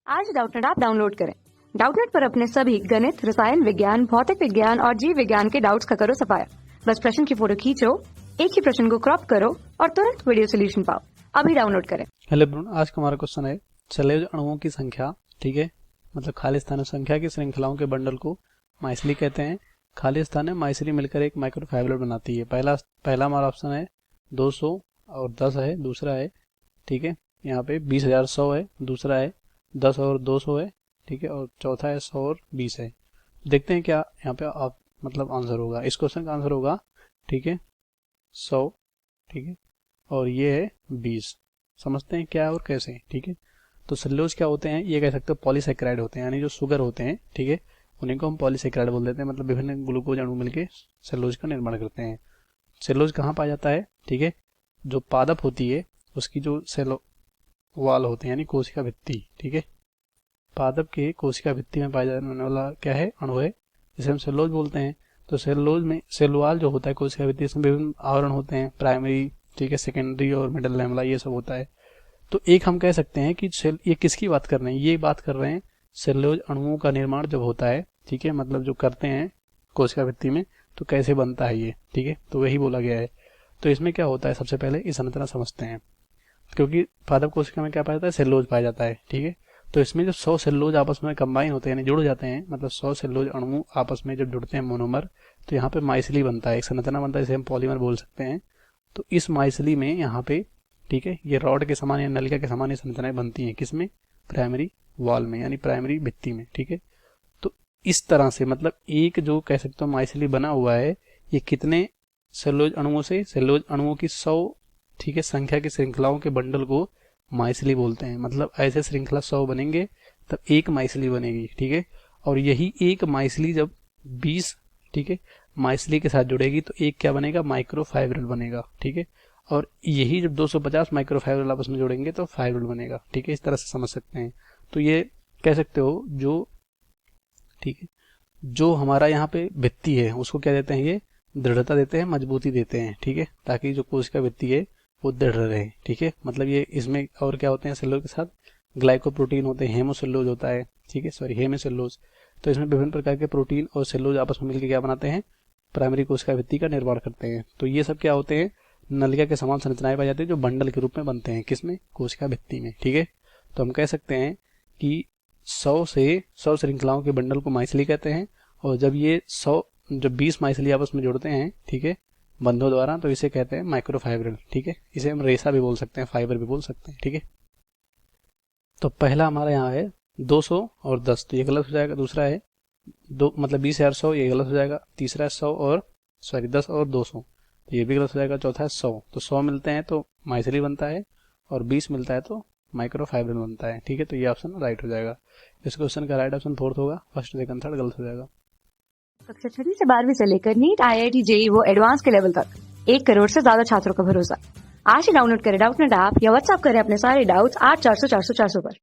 आज Doubtnut app download करें। Doubtnut पर अपने सभी गणित, रसायन विज्ञान, भौतिक विज्ञान और जीव विज्ञान के डाउट्स का करो सफाया। बस प्रश्न की फोटो खींचो, एक ही प्रश्न को क्रॉप करो और तुरंत वीडियो सोल्यूशन पाओ। अभी डाउनलोड करें। हेलो ब्रून, आज का हमारा क्वेश्चन है सलेज अणुओं की संख्या। ठीक है, मतलब खाली स्थानीय संख्या की श्रृंखलाओं के बंडल को माइसली कहते हैं। खाली स्थानीय माइसली मिलकर एक माइक्रोफाइबर बनाती है। पहला हमारा ऑप्शन है 200 और 10 है, दूसरा है ठीक है यहाँ पे 20,100 है, दूसरा है 10 और 200 है ठीक है, और चौथा है 100 और 20 है। देखते हैं क्या यहाँ पे आप मतलब आंसर होगा। इस क्वेश्चन का आंसर होगा ठीक है 100 ठीक है, और ये है 20। समझते हैं क्या और कैसे। ठीक है, तो सेल्यूलोज क्या होते हैं, ये कह सकते हो पॉलीसेकेराइड होते हैं, यानी जो शुगर होते हैं ठीक है, उन्हीं को हम पॉलीसेकेराइड बोल देते हैं। मतलब विभिन्न ग्लूकोज अणु मिलकर सेल्यूलोज का निर्माण करते हैं। सेल्यूलोज कहाँ पाया जाता है, ठीक है, जो पादप होती है उसकी जो सेल वाल होते हैं यानी कोशिका भित्ति, ठीक है, पादप के कोशिका भित्ति में पाया जाने वाला क्या है, अणु है, जिसे हम सेल्यूलोज बोलते हैं। तो सेल्यूलोज में सेलुवाल जो होता है कोशिका भित्ति, इसमें विभिन्न आवरण होते हैं, प्राइमरी ठीक है, सेकेंडरी और मिडल लैमेला, ये सब होता है। तो एक हम कह सकते हैं कि ये किसकी बात कर रहे हैं, ये बात कर रहे हैं सेल्यूलोज अणुओं का निर्माण जब होता है ठीक है, मतलब जो करते हैं कोशिका भित्ति में, तो कैसे बनता है ये, ठीक है, तो वही बोला गया है। तो इसमें क्या होता है, सबसे पहले इस संरचना समझते हैं। क्योंकि पादप कोशिका में क्या पाया जाता है, सेल्यूलोज पाया जाता है ठीक है। तो इसमें जो 100 सेल्यूलोज आपस में कंबाइन होते हैं यानी जुड़ जाते हैं, मतलब 100 सेल्यूलोज अणु आपस में जब जुड़ते हैं मोनोमर, तो यहाँ पे माइसली बनता है, एक संरचना बनता है, इसे हम पॉलीमर बोल सकते हैं। तो इस माइसली में यहाँ पे ठीक है, ये रॉड के समान या नलिका के समान ये संरचनाएं बनती हैं, किसमें, प्राइमरी वॉल में यानी प्राइमरी भित्ति में। ठीक है, तो इस तरह से मतलब एक जो कह सकते हो माइसली बना हुआ है, ये कितने सेल्यूलोज अणुओं से, सेल्यूलोज अणुओं की 100 ठीक है संख्या की श्रृंखलाओं के बंडल को माइसली बोलते हैं। मतलब ऐसे श्रृंखला 100 बनेंगे तब एक माइसली बनेगी ठीक है, और यही एक माइसली जब 20 ठीक है माइसली के साथ जुड़ेगी तो एक क्या बनेगा, माइक्रोफाइब्रिल बनेगा ठीक है, और यही जब 250 माइक्रोफाइब्रिल आपस में जोड़ेंगे तो फाइब्रिल बनेगा ठीक है। इस तरह से समझ सकते हैं। तो ये कह सकते हो जो ठीक है, जो हमारा यहाँ पे भित्ति है उसको क्या देते हैं, ये दृढ़ता देते हैं, मजबूती देते हैं ठीक है, ताकि जो कोशिका भित्ति है वो दृढ़ रहे ठीक है। मतलब ये इसमें और क्या होते हैं सेल्यूलोज के साथ, ग्लाइकोप्रोटीन होते हैं, हेमोसेल्यूलोज होता है ठीक है, सॉरी हेमिसेल्यूलोज। तो इसमें विभिन्न प्रकार के प्रोटीन और सेल्यूलोज आपस में मिलकर क्या बनाते हैं, प्राइमरी कोशिका भित्ति का निर्माण करते हैं। तो ये सब क्या होते हैं, नलिका के समान संरचनाएं पाई जाती है जो बंडल के रूप में बनते हैं, किसमें, कोशिका भित्ति में। ठीक है, तो हम कह सकते हैं कि 100 श्रृंखलाओं के बंडल को माइसली कहते हैं, और जब ये 20 माइसली आपस में जुड़ते हैं ठीक है बंधों द्वारा, तो इसे कहते हैं माइक्रोफाइब्रिल। ठीक है, इसे हम रेशा भी बोल सकते हैं, फाइबर भी बोल सकते हैं। ठीक है, तो पहला हमारा यहाँ है 200 और 10, तो ये गलत हो जाएगा। दूसरा है मतलब 20,100, ये गलत हो जाएगा। तीसरा है 100 और 10 और 200, तो ये भी गलत हो जाएगा। चौथा है 100, तो 100 मिलते हैं तो माइसली बनता है, और 20 मिलता है तो माइक्रोफाइब्रिल बनता है। ठीक है, तो ये ऑप्शन राइट हो जाएगा। इस क्वेश्चन का राइट ऑप्शन 4th होगा, फर्स्ट सेकंड थर्ड गलत हो जाएगा। कक्षा 6 से 12वीं से लेकर नीट, IIT, JEE वो एडवांस के लेवल तक 1 करोड़ से ज्यादा छात्रों का भरोसा। आज ही डाउनलोड करें डाउटनेट ऐप या व्हाट्सएप करें अपने सारे डाउट्स 8400 400 400 पर।